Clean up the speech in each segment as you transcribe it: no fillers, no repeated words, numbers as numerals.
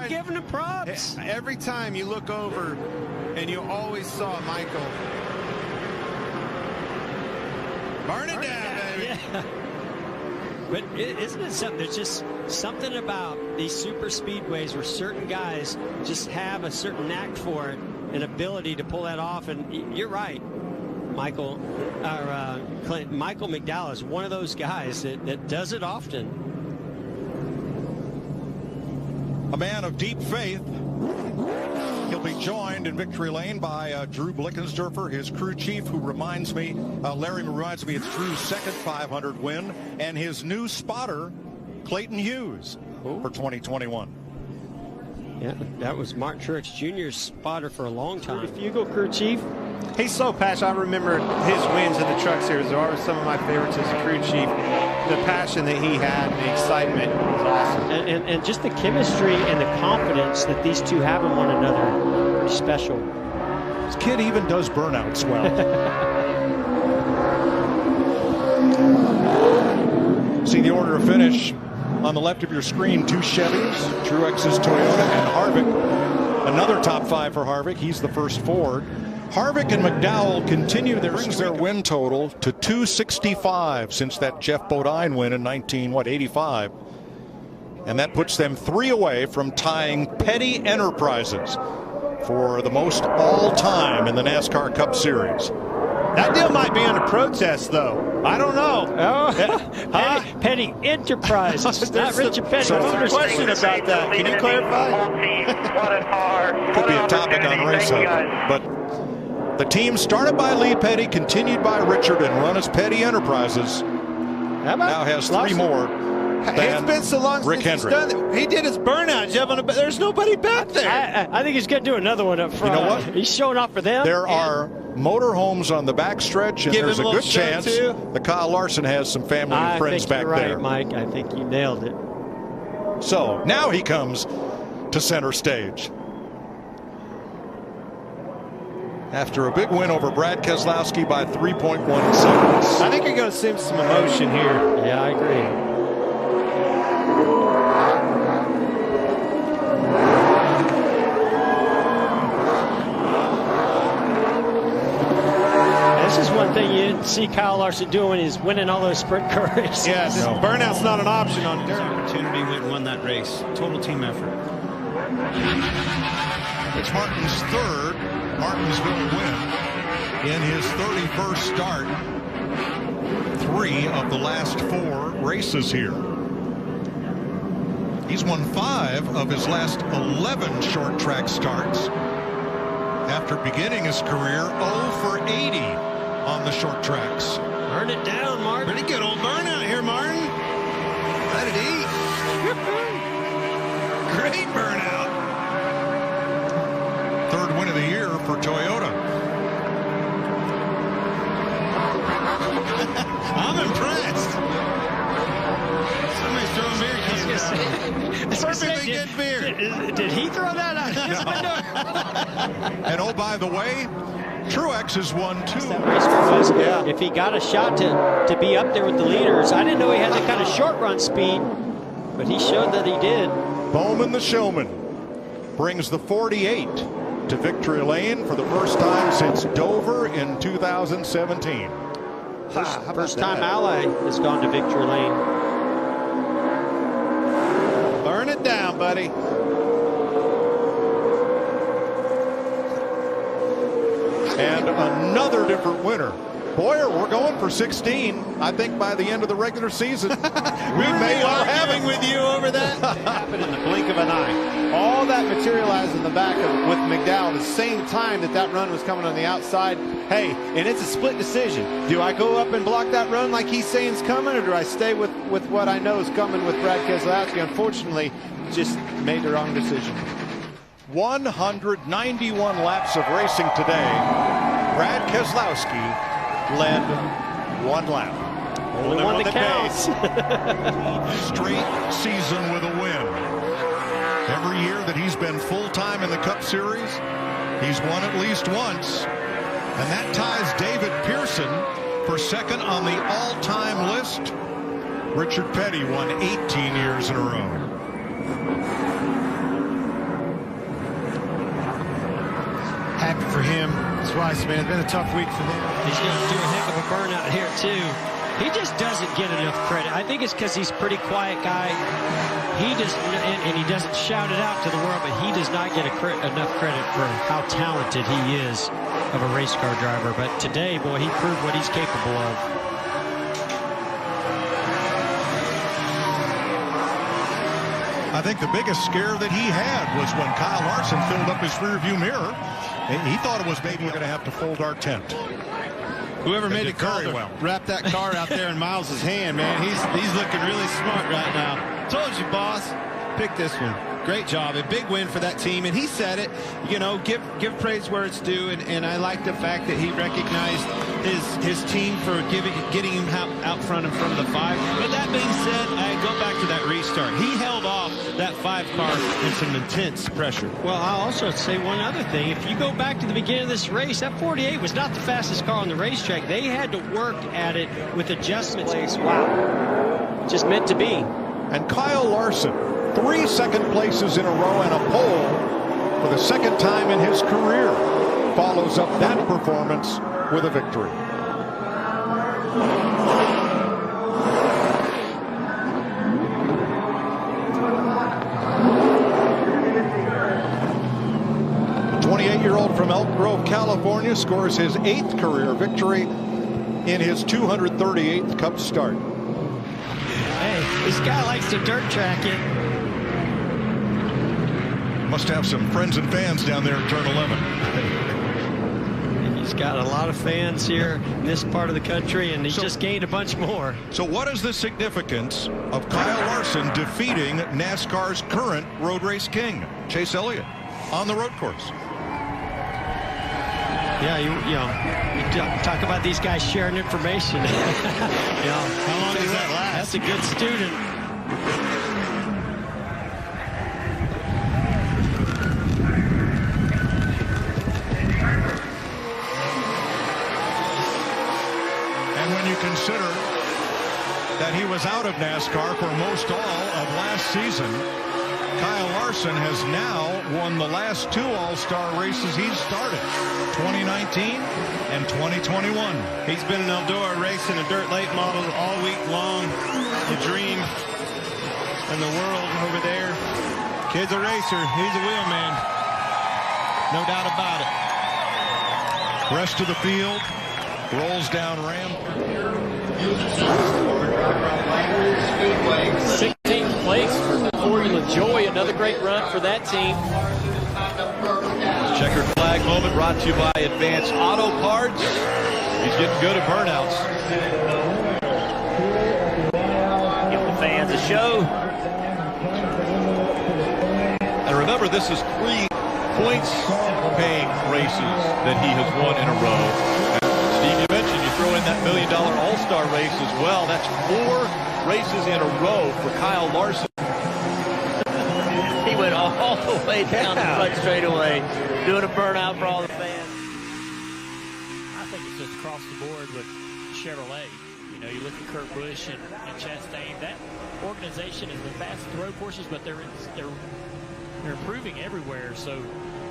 You're giving him props. Every time you look over, and you always saw Michael. Burn it down, baby. Yeah. But isn't it something? There's just something about these super speedways where certain guys just have a certain knack for it, an ability to pull that off. And you're right, Michael McDowell is one of those guys that does it often. A man of deep faith. He'll be joined in victory lane by Drew Blickensderfer, his crew chief, who reminds me, Larry reminds me it's Drew's second 500 win, and his new spotter, Clayton Hughes, for 2021. Yeah, that was Martin Truex Jr.'s spotter for a long time. Fugle crew chief. He's so passionate. I remember his wins in the Truck Series. They were some of my favorites as a crew chief. The passion that he had, the excitement was awesome. And just the chemistry and the confidence that these two have in one another is special. This kid even does burnouts well. See the order of finish on the left of your screen. 2 Chevys, Truex's Toyota, and Harvick. Another top 5 for Harvick. He's the first Ford. Harvick and McDowell continue their win total to 265 since that Jeff Bodine win in 1985. And that puts them 3 away from tying Petty Enterprises for the most all-time in the NASCAR Cup Series. That deal might be under protest, though. I don't know. Oh, Petty Enterprises, not Richard Petty. So there's a question about that. Can you clarify? Could be a topic on Race Hub. But the team started by Lee Petty, continued by Richard, and run as Petty Enterprises. Now has 3 more. It's been so long Rick since he's Hendrick. done it. He did his burnout, Jeff. There's nobody back there. I think he's going to do another one up front. You know what? He's showing off for them. There are motorhomes on the backstretch, and Give there's a him a little good chance show, that Kyle Larson has some family and friends back you're right, there. Mike. I think you nailed it. So now he comes to center stage. After a big win over Brad Keselowski by 3.1 seconds. I think you're going to see some emotion here. Yeah, I agree. This is one thing you didn't see Kyle Larson doing when he's winning all those sprint car races. Yes, burnout's not an option on dirt. Opportunity went and won that race. Total team effort. It's Martin's 3rd Martinsville win in his 31st start. 3 of the last 4 races here. He's won 5 of his last 11 short track starts. After beginning his career 0 for 80 on the short tracks. Burn it down, Martin. Pretty good old burnout here, Martin. Let it eat. Great burnout. 3rd win of the year for Toyota. I'm impressed. Somebody's throwing beer cans. Perfectly good beer. Did he throw that out? And oh, by the way, Truex has won 2. That race car was. Yeah. If he got a shot to be up there with the leaders, I didn't know he had that kind of short run speed, but he showed that he did. Bowman the Showman brings the 48 to victory lane for the first time since Dover in 2017. First time Ally has gone to victory lane. Burn it down, buddy. And another different winner. Boyer, we're going for 16. I think by the end of the regular season, we may well have it with you over that. It happened in the blink of an eye. All that materialized in the back with McDowell at the same time that run was coming on the outside. Hey, and it's a split decision. Do I go up and block that run like he's saying is coming, or do I stay with what I know is coming with Brad Keselowski? Unfortunately, just made the wrong decision. 191 laps of racing today. Brad Keselowski led 1 lap. Only one that counts. Straight season with a win. Every year that he's been full-time in the Cup Series, he's won at least once. And that ties David Pearson for 2nd on the all-time list. Richard Petty won 18 years in a row. Twice, man. It's been a tough week for them. He's going to do a heck of a burnout here, too. He just doesn't get enough credit. I think it's because he's a pretty quiet guy. He just, and he doesn't shout it out to the world, but he does not get enough credit for how talented he is of a race car driver. But today, boy, he proved what he's capable of. I think the biggest scare that he had was when Kyle Larson filled up his rearview mirror. He thought it was maybe we're going to have to fold our tent. Whoever made it call to wrap that car out there in Miles' hand, man, he's looking really smart right now. Told you, boss. Pick this one. Great job. A big win for that team. And he said it, you know, give praise where it's due. And I like the fact that he recognized his team for getting him out front in front of the 5. But that being said, I go back to that restart. He held off that 5 car in some intense pressure. Well, I'll also say one other thing. If you go back to the beginning of this race, that 48 was not the fastest car on the racetrack. They had to work at it with adjustments. Wow. Just meant to be. And Kyle Larson, 3 second places in a row and a pole for the second time in his career, follows up that performance with a victory. The 28-year-old from Elk Grove, California, scores his 8th career victory in his 238th Cup start. Hey, this guy likes to dirt track it. Must have some friends and fans down there in Turn 11. He's got a lot of fans here in this part of the country, and he's just gained a bunch more. So what is the significance of Kyle Larson defeating NASCAR's current road race king, Chase Elliott, on the road course? Yeah, you talk about these guys sharing information. How long does that last? That's a good student. And when you consider that he was out of NASCAR for most all of last season, Kyle Larson has now won the last 2 All-Star races he's started, 2019 and 2021. He's been in Eldora racing a dirt late model all week long. The dream and the world over there. Kid's a racer. He's a wheelman. No doubt about it. Rest of the field rolls down ramp. 16th place for Formula Joy. Another great run for that team. Checkered flag moment brought to you by Advanced Auto Parts. He's getting good at burnouts. Give the fans a show. And remember, this is 3 points-paying races that he has won in a row. And Steve, you mentioned you throw in that $1 million All-Star race as well. That's 4 races in a row for Kyle Larson. He went all the way down the front straightaway, doing a burnout for all the fans. I think it's just across the board with Chevrolet. You know, you look at Kurt Busch and Chastain. That organization has been fast to road courses, but they're improving everywhere. So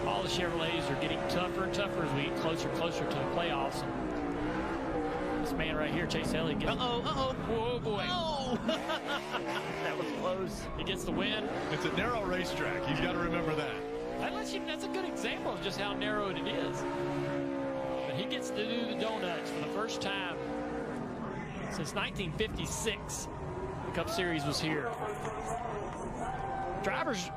all the Chevrolets are getting tougher and tougher as we get closer and closer to the playoffs. And this man right here, Chase Elliott, gets whoa, boy. Oh. That was close. He gets the win. It's a narrow racetrack. You've got to remember that. That's a good example of just how narrow it is. But he gets to do the donuts for the first time since 1956. The Cup Series was here. Drivers.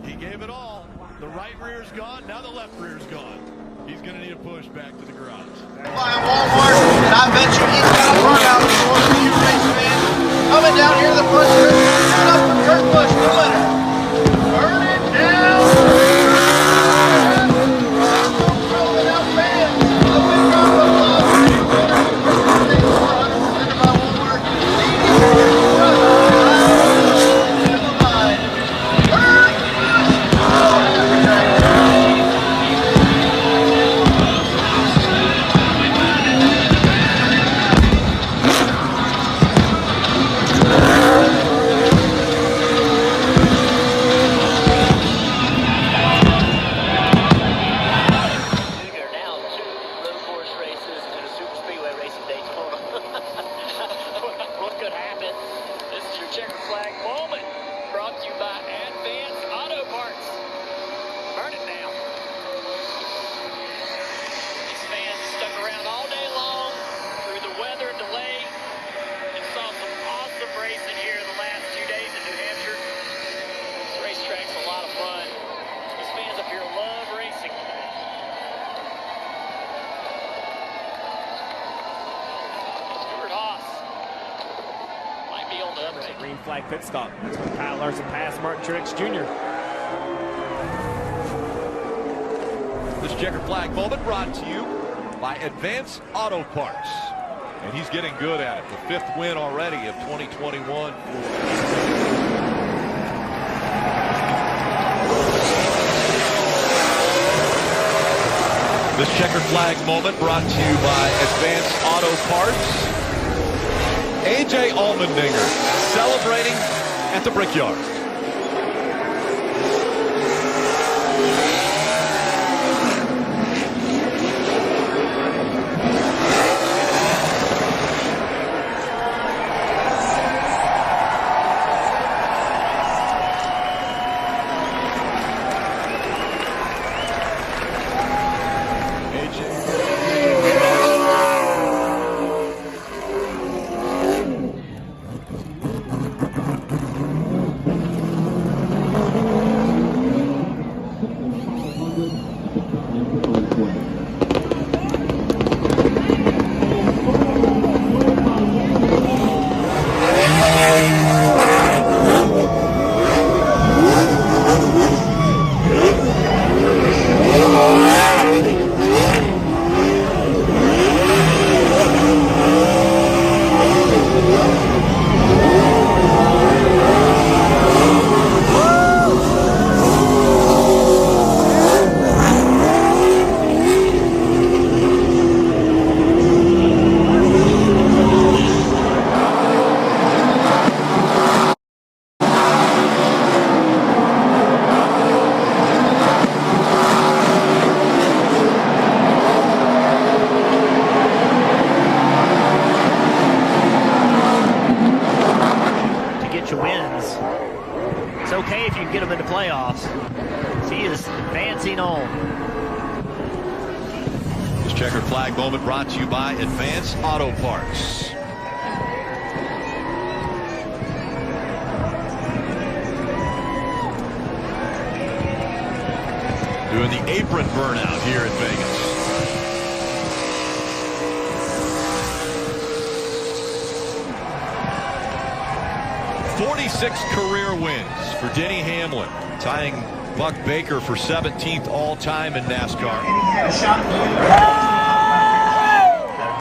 He gave it all. The right rear's gone. Now the left rear's gone. He's going to need a push back to the garage. Buying Walmart, and I bet you he's got a burnout for you race fans. Coming down here, the front stretch, coming up for Kurt Busch, the winner. Burn it down. green flag pit stop. That's when Kyle Larson passed Martin Truex Jr. This checker flag moment brought to you by Advance Auto Parts. And he's getting good at it. The 5th win already of 2021. This checker flag moment brought to you by Advance Auto Parts. A.J. Allmendinger celebrating at the Brickyard. It's okay if you can get them into playoffs. He is advancing on. This checkered flag moment brought to you by Advance Auto Parts. Doing the apron burnout here in Vegas. '46 career wins for Denny Hamlin, tying Buck Baker for 17th all-time in NASCAR. And he had a shot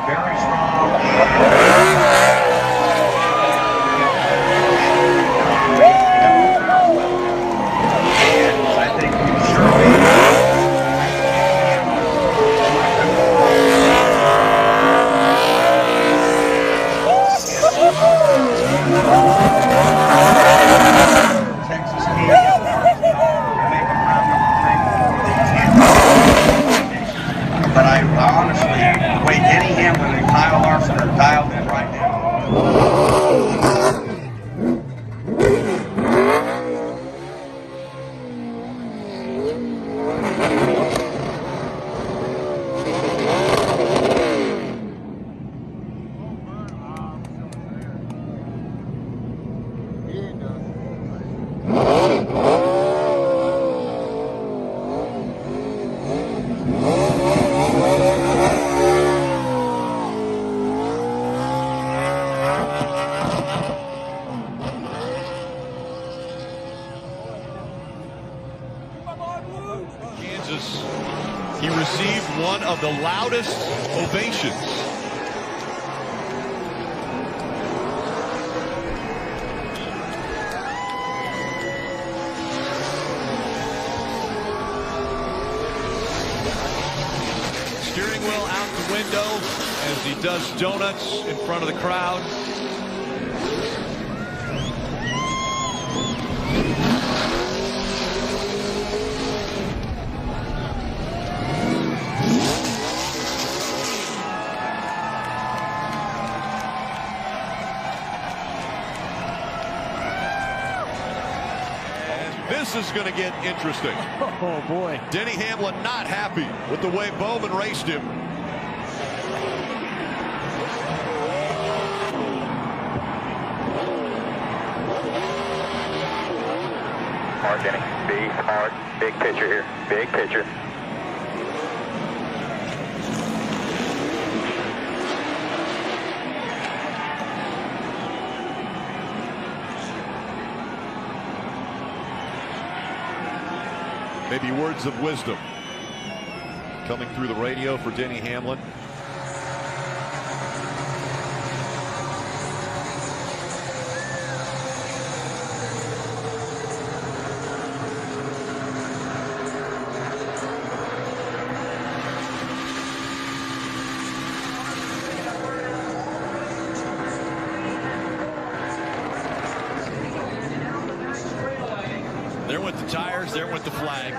very strong. And I think but I honestly, the way Denny Hamlin and Kyle Larson are dialed in right now. Kansas, he received one of the loudest ovations. Steering wheel out the window as he does donuts in front of the crowd. This is going to get interesting. Oh, boy. Denny Hamlin not happy with the way Bowman raced him. Smart, Denny. Be smart. Big picture here. Big picture. Maybe words of wisdom coming through the radio for Denny Hamlin. There went the tires, there went the flag.